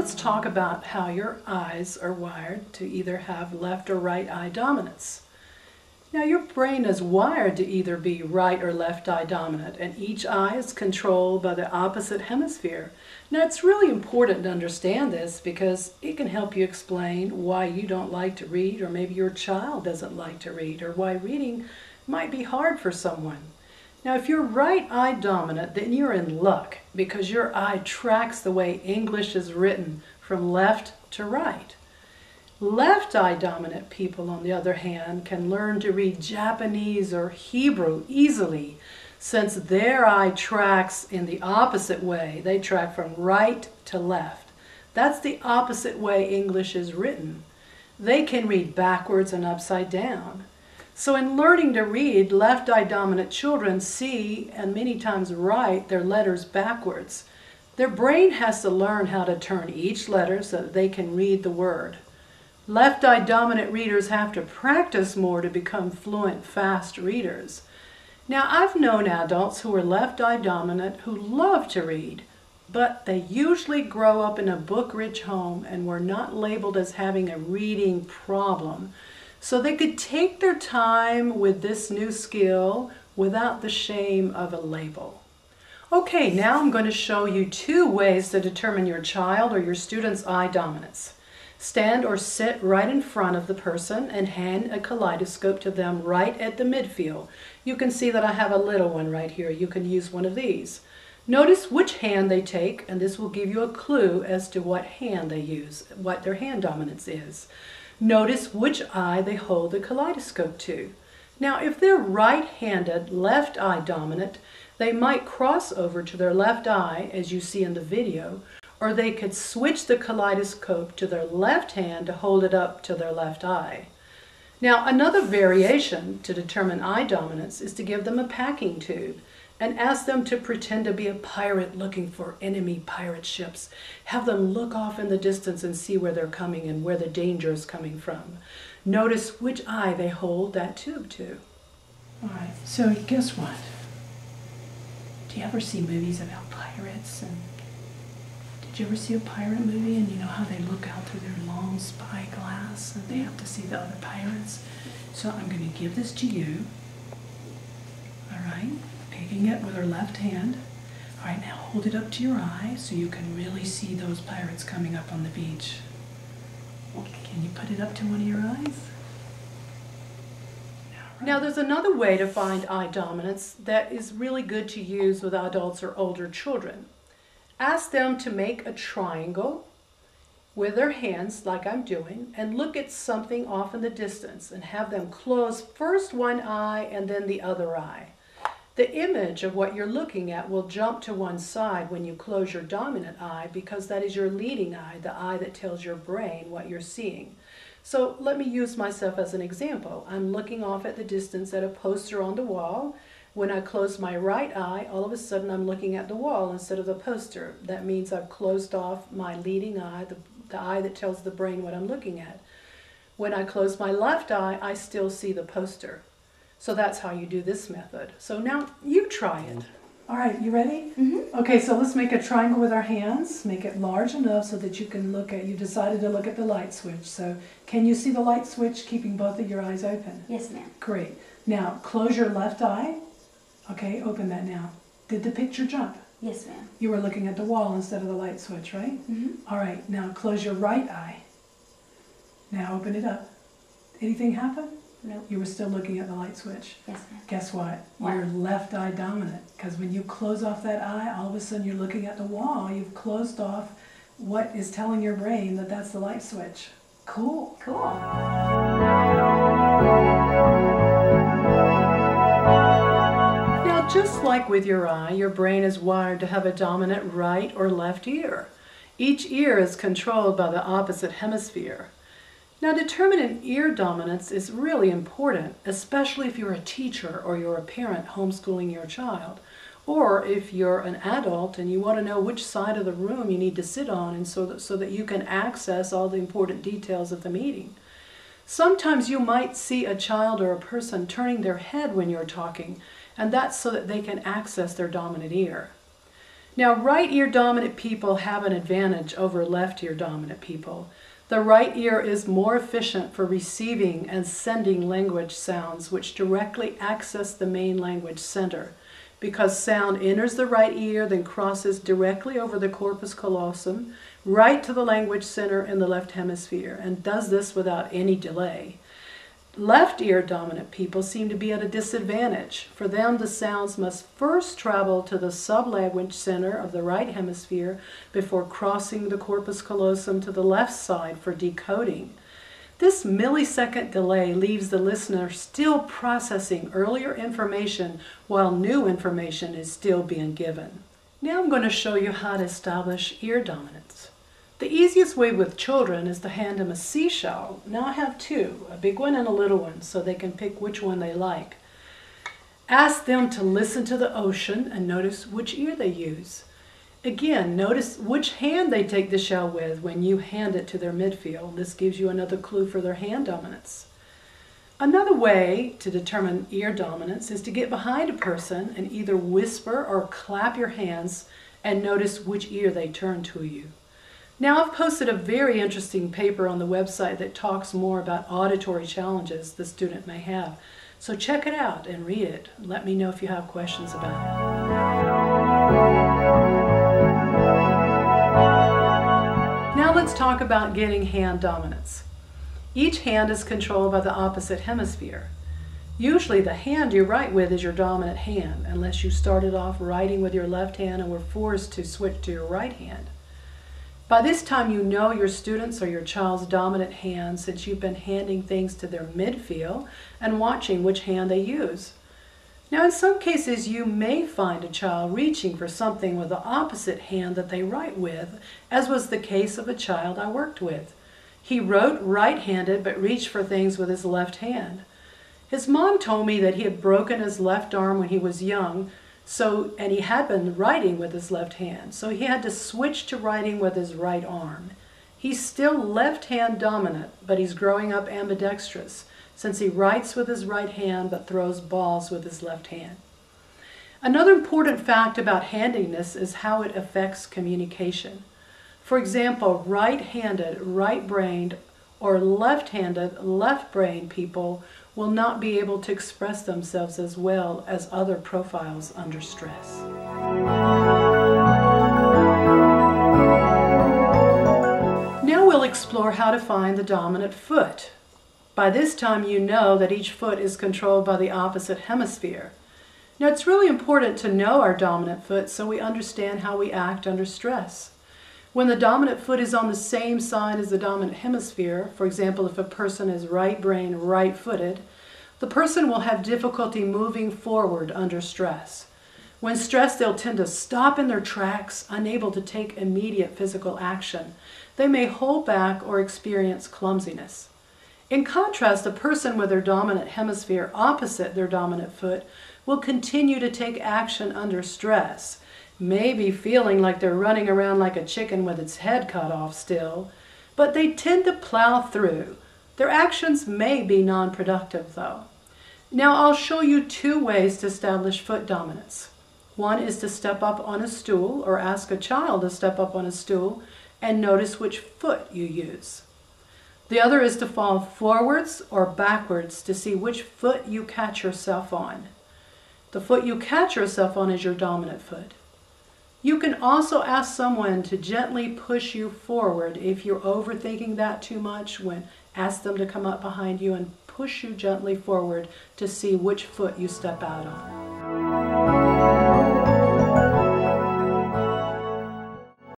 let's talk about how your eyes are wired to either have left or right eye dominance. Now, your brain is wired to either be right or left eye dominant, and each eye is controlled by the opposite hemisphere. Now, it's really important to understand this because it can help you explain why you don't like to read, or maybe your child doesn't like to read, or why reading might be hard for someone. Now, if you're right eye dominant, then you're in luck because your eye tracks the way English is written from left to right. Left eye dominant people, on the other hand, can learn to read Japanese or Hebrew easily since their eye tracks in the opposite way. They track from right to left. That's the opposite way English is written. They can read backwards and upside down. So in learning to read, left eye dominant children see, and many times write, their letters backwards. Their brain has to learn how to turn each letter so that they can read the word. Left eye dominant readers have to practice more to become fluent, fast readers. Now, I've known adults who are left eye dominant who love to read, but they usually grow up in a book-rich home and were not labeled as having a reading problem. So they could take their time with this new skill without the shame of a label. Okay, now I'm going to show you 2 ways to determine your child or your student's eye dominance. Stand or sit right in front of the person and hand a kaleidoscope to them right at the midfield. You can see that I have a little one right here. You can use one of these. Notice which hand they take, and this will give you a clue as to what hand they use, what their hand dominance is. Notice which eye they hold the kaleidoscope to. Now, if they're right-handed, left eye dominant, they might cross over to their left eye, as you see in the video, or they could switch the kaleidoscope to their left hand to hold it up to their left eye. Now, another variation to determine eye dominance is to give them a packing tube and ask them to pretend to be a pirate looking for enemy pirate ships. Have them look off in the distance and see where they're coming and where the danger is coming from. Notice which eye they hold that tube to. All right, so guess what? Do you ever see movies about pirates? And did you ever see a pirate movie and you know how they look out through their long spyglass and they have to see the other pirates? So I'm going to give this to you. All right, taking it with her left hand. All right, now hold it up to your eye so you can really see those pirates coming up on the beach. Can you put it up to one of your eyes? Now there's another way to find eye dominance that is really good to use with adults or older children. Ask them to make a triangle with their hands like I'm doing and look at something off in the distance and have them close first one eye and then the other eye. The image of what you're looking at will jump to one side when you close your dominant eye because that is your leading eye, the eye that tells your brain what you're seeing. So let me use myself as an example. I'm looking off at the distance at a poster on the wall. When I close my right eye, all of a sudden I'm looking at the wall instead of the poster. That means I've closed off my leading eye, the eye that tells the brain what I'm looking at. When I close my left eye, I still see the poster. So that's how you do this method. So now you try it. All right, you ready? Mm-hmm. Okay, so let's make a triangle with our hands. Make it large enough so that you can look at, you decided to look at the light switch. So can you see the light switch keeping both of your eyes open? Yes, ma'am. Great. Now close your left eye. Okay, open that now. Did the picture jump? Yes, ma'am. You were looking at the wall instead of the light switch, right? Mm-hmm. All right, now close your right eye. Now open it up. Anything happen? No. You were still looking at the light switch. Yes, ma'am. Guess what? What? You're left eye dominant because when you close off that eye, all of a sudden you're looking at the wall. You've closed off what is telling your brain that that's the light switch. Cool. Cool. Now, just like with your eye, your brain is wired to have a dominant right or left ear. Each ear is controlled by the opposite hemisphere. Now, determining ear dominance is really important, especially if you're a teacher or you're a parent homeschooling your child, or if you're an adult and you want to know which side of the room you need to sit on and so that you can access all the important details of the meeting. Sometimes you might see a child or a person turning their head when you're talking, and that's so that they can access their dominant ear. Now, right ear dominant people have an advantage over left ear dominant people. The right ear is more efficient for receiving and sending language sounds which directly access the main language center, because sound enters the right ear, then crosses directly over the corpus callosum, right to the language center in the left hemisphere, and does this without any delay. Left ear dominant people seem to be at a disadvantage. For them, the sounds must first travel to the sublanguage center of the right hemisphere before crossing the corpus callosum to the left side for decoding. This millisecond delay leaves the listener still processing earlier information while new information is still being given. Now I'm going to show you how to establish ear dominance. The easiest way with children is to hand them a seashell. Now I have two, a big one and a little one, so they can pick which one they like. Ask them to listen to the ocean and notice which ear they use. Again, notice which hand they take the shell with when you hand it to their midfield. This gives you another clue for their hand dominance. Another way to determine ear dominance is to get behind a person and either whisper or clap your hands and notice which ear they turn to you. Now, I've posted a very interesting paper on the website that talks more about auditory challenges the student may have. So check it out and read it. Let me know if you have questions about it. Now let's talk about getting hand dominance. Each hand is controlled by the opposite hemisphere. Usually the hand you write with is your dominant hand, unless you started off writing with your left hand and were forced to switch to your right hand. By this time, you know your students or your child's dominant hand since you've been handing things to their midfield and watching which hand they use. Now, in some cases, you may find a child reaching for something with the opposite hand that they write with, as was the case of a child I worked with. He wrote right-handed but reached for things with his left hand. His mom told me that he had broken his left arm when he was young, and he had been writing with his left hand, so he had to switch to writing with his right arm. He's still left hand dominant, but he's growing up ambidextrous, since he writes with his right hand but throws balls with his left hand. Another important fact about handiness is how it affects communication. For example, right-handed, right-brained, or left-handed, left-brained people will not be able to express themselves as well as other profiles under stress. Now we'll explore how to find the dominant foot. By this time you know that each foot is controlled by the opposite hemisphere. Now it's really important to know our dominant foot so we understand how we act under stress. When the dominant foot is on the same side as the dominant hemisphere, for example, if a person is right-brained, right-footed, the person will have difficulty moving forward under stress. When stressed, they'll tend to stop in their tracks, unable to take immediate physical action. They may hold back or experience clumsiness. In contrast, a person with their dominant hemisphere opposite their dominant foot will continue to take action under stress, maybe feeling like they're running around like a chicken with its head cut off still, but they tend to plow through. Their actions may be non-productive though. Now I'll show you two ways to establish foot dominance. One is to step up on a stool or ask a child to step up on a stool and notice which foot you use. The other is to fall forwards or backwards to see which foot you catch yourself on. The foot you catch yourself on is your dominant foot. You can also ask someone to gently push you forward. If you're overthinking that too much, ask them to come up behind you and push you gently forward to see which foot you step out on.